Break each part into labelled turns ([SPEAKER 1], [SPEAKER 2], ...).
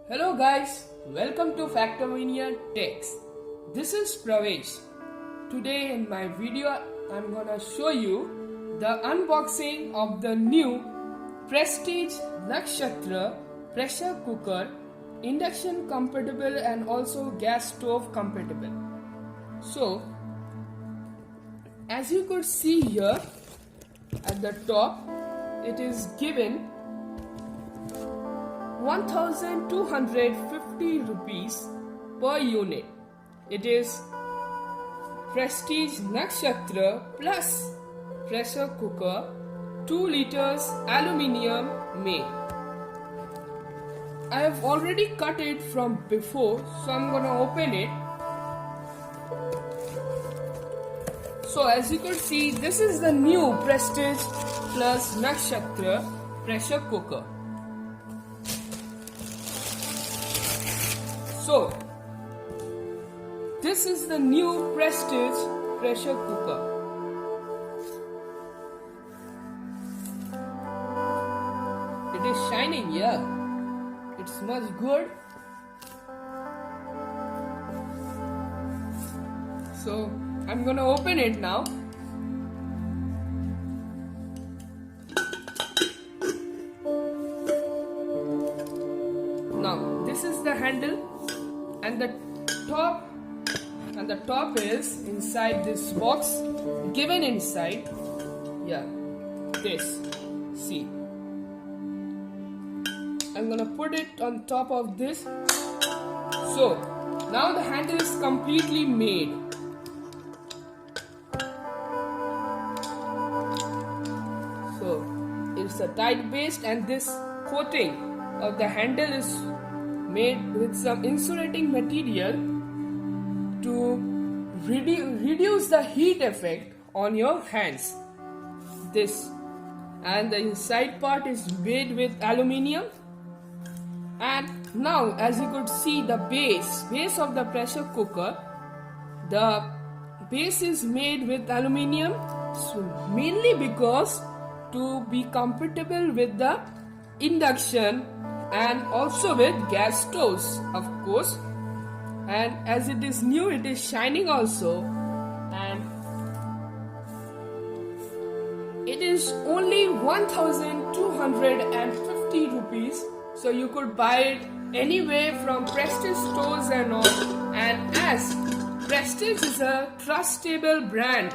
[SPEAKER 1] Hello guys, welcome to Aluminium Techs. This is Pravesh. Today in my video I'm gonna show you the unboxing of the new Prestige Nakshatra pressure cooker, induction compatible and also gas stove compatible. So as you could see here at the top, it is given 1250 rupees per unit. It is Prestige Nakshatra plus pressure cooker 2 liters aluminium made. I have already cut it from before, so I'm gonna open it. So as you can see, this is the new Prestige plus Nakshatra pressure cooker. So, this is the new Prestige pressure cooker. It is shining, yeah. It smells good. So, I'm gonna open it now. Now, this is the handle. And the top is inside this box given inside. Yeah, this. See, I'm gonna put it on top of this. So now the handle is completely made. So it's a tight base, and this coating of the handle is made with some insulating material to reduce the heat effect on your hands. This, and the inside part is made with aluminium. And now as you could see, the base of the pressure cooker, the base is made with aluminium, so mainly because to be compatible with the induction and also with gas stoves, of course. And as it is new, it is shining also, and it is only 1250 rupees. So you could buy it anywhere from Prestige stores and all. And as Prestige is a trustable brand,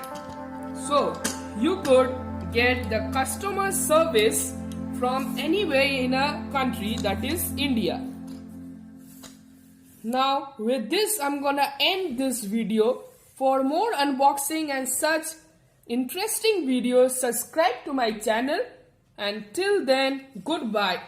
[SPEAKER 1] so you could get the customer service from anywhere in a country, that is India. Now with this I'm gonna end this video. For more unboxing and such interesting videos, subscribe to my channel, and till then, goodbye.